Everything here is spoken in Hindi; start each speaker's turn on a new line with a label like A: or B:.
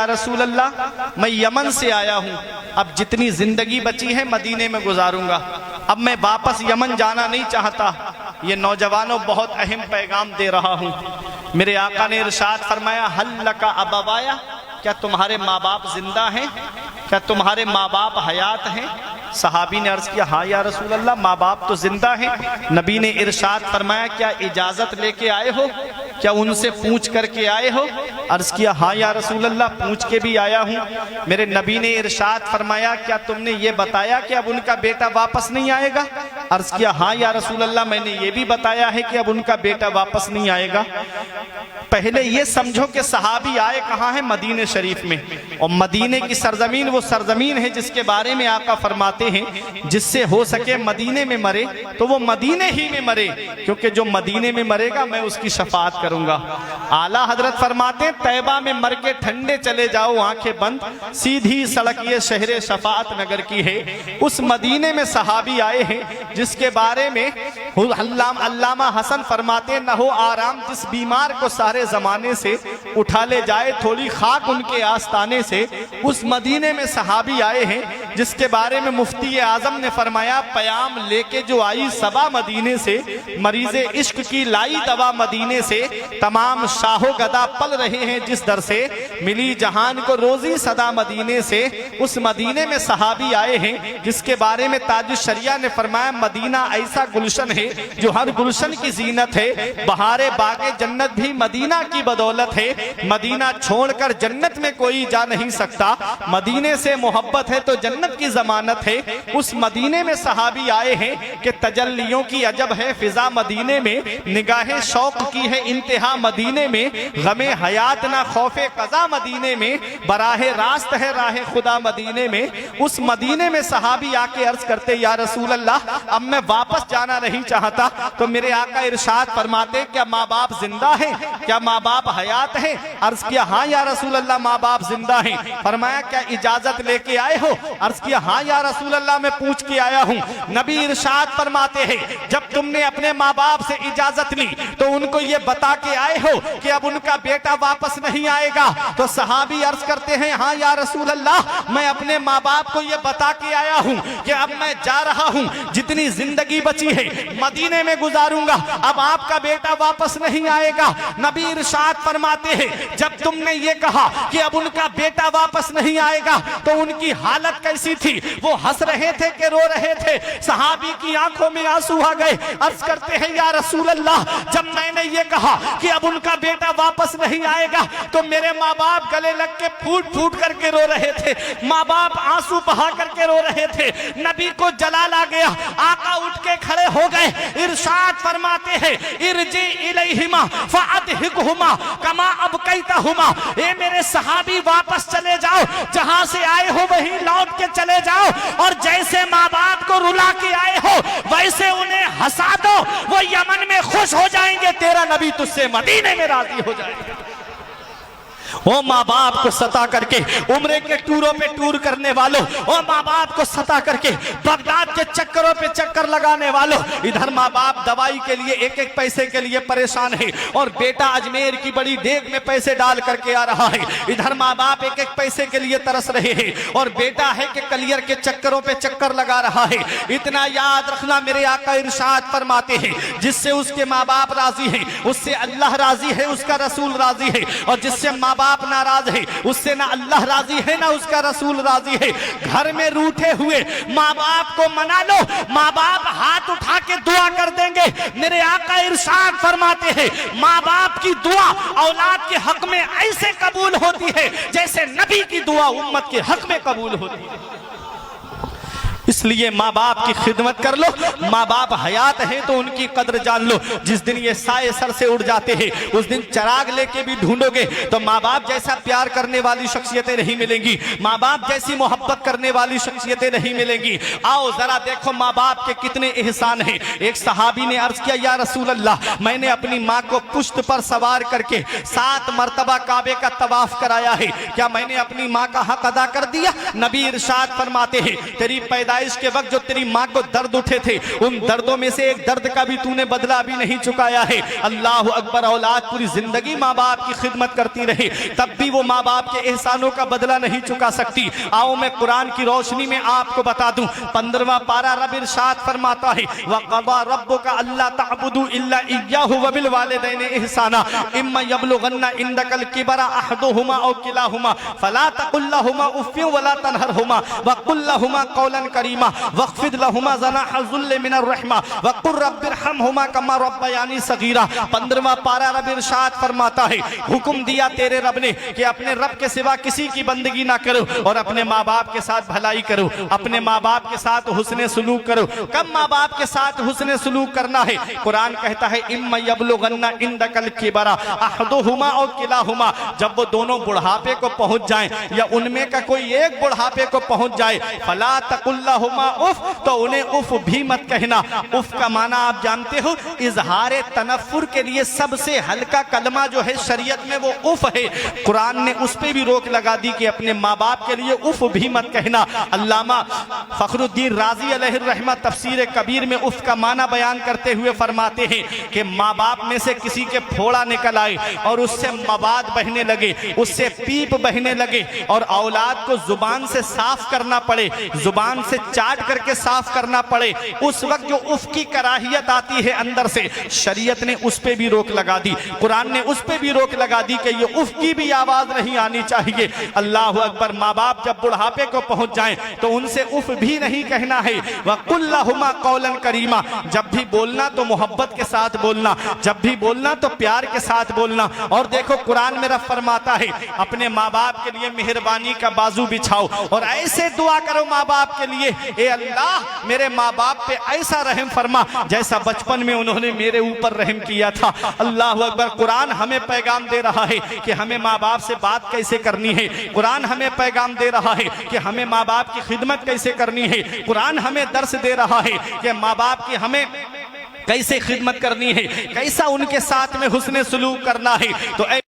A: या रसूल अल्लाह मैं यमन से आया हूँ, अब जितनी जिंदगी बची है मदीने में गुजारूंगा, अब मैं वापस यमन जाना नहीं चाहता। ये नौजवानों बहुत अहम पैगाम दे रहा हूँ। मेरे आका ने इरशाद फरमाया हल लका अबवाया, क्या तुम्हारे माँ बाप जिंदा हैं, क्या तुम्हारे माँ बाप हयात हैं? सहाबी ने अर्ज किया हाँ या रसूल अल्लाह माँ बाप तो जिंदा हैं। नबी ने इरशाद फरमाया क्या इजाजत लेके आए हो, क्या उनसे पूछ करके आए हो? अर्ज किया हाँ या रसूल अल्लाह पूछ के भी आया हूँ। मेरे नबी ने इरशाद फरमाया क्या तुमने ये बताया कि अब उनका बेटा वापस नहीं आएगा? अर्ज किया हाँ या रसूल अल्लाह मैंने ये भी बताया है कि अब उनका बेटा वापस नहीं आएगा। पहले ये समझो कि सहाबी आए कहाँ है? मदीने शरीफ में। और मदीने की सरजमीन वो सरजमीन है जिसके बारे में आका फरमाते हैं जिससे हो सके मदीने में मरे तो वो मदीने ही में मरे, क्योंकि जो मदीने में मरेगा मैं उसकी शफाअत करूंगा। आला हजरत फरमाते हैं तैबा में मर के ठंडे चले जाओ आंखें बंद, सीधी सड़क ये शहरे शफाअत नगर की है। उस मदीने में सहाबी आए हैं जिसके बारे में अल्लामा हसन फरमाते न हो आराम जिस बीमार को सारे जमाने से उठा ले जाए थोड़ी खाक उनके आस्ताने से। उस मदीने में सहाबी आए हैं जिसके बारे में मुफ्ती आजम ने फरमाया पयाम लेके जो आई सबा मदीने से, मरीजे इश्क की लाई दवा मदीने से, तमाम शाहो गदा पल रहे हैं जिस दर से, मिली जहान को रोजी सदा मदीने से। उस मदीने में सहाबी आए हैं जिसके बारे में ताजुश शरिया ने फरमाया मदीना ऐसा गुलशन है जो हर गुलशन की जीनत है, बहारे बागे जन्नत भी मदीना की बदौलत है, मदीना छोड़कर जन्नत में कोई जा नहीं सकता, मदीने से मोहब्बत है तो जन्नत की जमानत है। उस मदीने में सहाबी आए हैं कि तजल्लियों की अजब है फिजा मदीने में, निगाहे शौक की है इंतहा मदीने में, गमे हयात ना खौफे कजा मदीने में, बराहे रास्त है राह खुदा मदीने में। उस मदीने में सहाबी आके अर्ज करते या रसूल अल्लाह अब मैं वापस जाना नहीं चाहता। तो मेरे आका इरशाद फरमाते क्या माँ बाप जिंदा है, क्या माँ बाप हयात है? अर्ज किया हाँ या रसूल अल्लाह माँ बाप जिंदा हैं। फरमाया क्या इजाजत लेके आए हो? अर्ज किया हाँ या रसूल अल्लाह मैं पूछ के आया हूँ। नबी इरशाद फरमाते हैं जब तुमने अपने माँ बाप से इजाजत ली तो उनको ये बता के आए हो कि अब उनका बेटा वापस नहीं आएगा? तो सहाबी अर्ज करते हैं हाँ या रसूल अल्लाह मैं अपने माँ बाप को ये बता के आया हूँ कि अब मैं जा रहा हूँ, जितनी जिंदगी बची है मदीने में गुजारूंगा, अब आपका बेटा वापस नहीं आएगा। नबी इरशाद फरमाते हैं जब तुमने ये कहा कि अब उनका बेटा वापस नहीं आएगा तो उनकी हालत कैसी थी? वो हंस रहे थे कि रो रहे थे? सहाबी की आंखों में आंसू आ गए। अर्ज करते हैं या रसूल अल्लाह जब मैंने ये कहा कि अब उनका बेटा वापस नहीं आएगा तो मेरे माँ बाप गले लग के फूट फूट करके रो रहे थे, माँ बाप आंसू बहा करके रो रहे थे। नबी को जलाल आ गया, आका उठ के खड़े हो गए। इरशाद फरमाते हैं इरजी इलैहिमा फअदहिकहुमा कमा अबकैतहुमा, ए मेरे सहाबी वापस चले जाओ, जहां से आए हो वहीं लौट के चले जाओ, और जैसे माँ बाप को रुला के आए हो वैसे उन्हें हंसा दो, वो यमन में खुश हो जाएंगे, तेरा नबी तुझसे मदीने में राजी हो जाएगा। ओ माँ बाप को सता करके उम्रे के टूरों पे टूर करने वालों, ओ माँ बाप को सता करके बगदाद के चक्करों पे चक्कर लगाने वालों, इधर माँ बाप दवाई के लिए एक एक पैसे के लिए परेशान है और बेटा अजमेर की बड़ी देग में पैसे डाल करके आ रहा है, इधर माँ बाप एक एक पैसे के लिए तरस रहे हैं और बेटा है कि कलियर के चक्करों पे चक्कर लगा रहा है। इतना याद रखना मेरे आका इरशाद फरमाते हैं जिससे उसके माँ बाप राजी हैं उससे अल्लाह राजी है, उसका रसूल राजी है, और जिससे माँ बाप नाराज है उससे ना अल्लाह राजी है ना उसका रसूल राजी है। घर में रूठे हुए माँ बाप को मना लो, माँ बाप हाथ उठा के दुआ कर देंगे। मेरे आका इरशाद फरमाते हैं माँ बाप की दुआ औलाद के हक में ऐसे कबूल होती है जैसे नबी की दुआ उम्मत के हक में कबूल होती है। इसलिए माँ बाप की खिदमत कर लो, माँ बाप हयात हैं तो उनकी कद्र जान लो। जिस दिन ये साए सर से उड़ जाते हैं उस दिन चिराग लेके भी ढूंढोगे तो माँ बाप जैसा प्यार करने वाली शख्सियतें नहीं मिलेंगी, माँ बाप जैसी मोहब्बत करने वाली शख्सियतें नहीं मिलेंगी। आओ जरा देखो माँ बाप के कितने एहसान हैं। एक सहाबी ने अर्ज किया या रसूल अल्लाह मैंने अपनी माँ को पुश्त पर सवार करके 7 मरतबा काबे का तवाफ कराया है, क्या मैंने अपनी माँ का हक अदा कर दिया? नबी इरशाद फरमाते हैं तेरी पैदा पैदाइश के वक्त जो तेरी माँ को दर्द उठे थे, उन दर्दों में से एक दर्द का भी तूने बदला अभी नहीं चुकाया है। अल्लाह अकबर। औलाद पूरी जिंदगी माँ बाप की खिदमत करती रही, तब भी वो माँ बाप के एहसानों का बदला नहीं चुका सकती। आओ मैं कुरान की रोशनी में आपको बता दूं। 15वां पारा रब इरशाद फरमाता है, वक़ज़ा रब्बुका अल्ला तअबुदू इल्ला इय्याहु व बिल वालिदैनि इहसाना इम्मा यबलुगन्ना इंदकल किबरा अहदुहुमा औ किलाहुमा फला तकुल लहुमा उफ़्फिन वला तनहरहुमा वक़ुल लहुमा क़ौलन करीमा वख़्फ़िद लहुमा ज़नाह ज़ुल्ल मिनर रहमा वक़ुल रब्बिरहमहुमा कमा रब्बयानी सगीरा। 15वां पारा रब इरशाद फरमाता है, हुक्म दिया तेरे रब ने कि अपने रब के सिवा किसी की बंदगी ना करो और अपने माँ बाप के साथ भलाई करो, अपने माँ बाप के साथ हुस्ने सुलूक करो। कब माँ बाप के साथ हुस्ने सुलूक करना है? कुरान कहता है, इम्मा यबलुगन्ना इंदकल किबरा अहदुहुमा औ किलाहुमा, जब वो दोनों बुढ़ापे को पहुंच जाएं या उनमें का कोई एक बुढ़ापे को पहुंच जाए, फला तकुल लहुमा उफ, तो उन्हें उफ भी मत कहना। उफ का माना आप जानते हो, इजहार तनफ्फुर के लिए सबसे हल्का कलमा जो है शरीयत में वो उफ है। कुरान ने उस पे भी रोक लगा दी कि अपने माँ बाप के लिए उफ भी मत कहना। अल्लामा फखरुद्दीन राजी अलैहिर्रहमा तफसीर कबीर में उफ का माना बयान करते हुए फरमाते हैं कि माँ बाप में से किसी के फोड़ा निकल आए और उससे मवाद बहने लगे, उससे पीप बहने लगे और औलाद को जुबान से साफ करना पड़े, जुबान से चाट करके साफ करना पड़े, उस वक्त जो उफ की कराहियत आती है अंदर से, शरीयत ने उस पे भी रोक लगा दी। कुरान ने उस पे भी रोक लगा दी कि ये उफ की भी आवाज नहीं आनी चाहिए। अल्लाह अकबर। माँ बाप जब बुढ़ापे को पहुंच जाएं तो उनसे उफ भी नहीं कहना है। वक़ुल लहुमा क़ौलन करीमा, जब भी बोलना तो मोहब्बत के साथ बोलना, जब भी बोलना तो प्यार के साथ बोलना। और देखो कुरान में रब फरमाता है, अपने माँ बाप के लिए मेहरबानी का बाजू बिछाओ और ऐसे दुआ करो माँ बाप के लिए, ए अल्लाह मेरे माँ बाप पे ऐसा रहम फरमा जैसा बचपन में उन्होंने मेरे ऊपर रहम किया था। अल्लाह अकबर। कुरान हमें पैगाम दे रहा है कि हमें माँ बाप से बात कैसे करनी है। कुरान हमें पैगाम दे रहा है कि हमें माँ बाप की खिदमत कैसे करनी है। कुरान हमें दर्स दे रहा है कि माँ बाप की हमें कैसे खिदमत करनी है, कैसा उनके साथ में हुस्ने सुलूक करना है। तो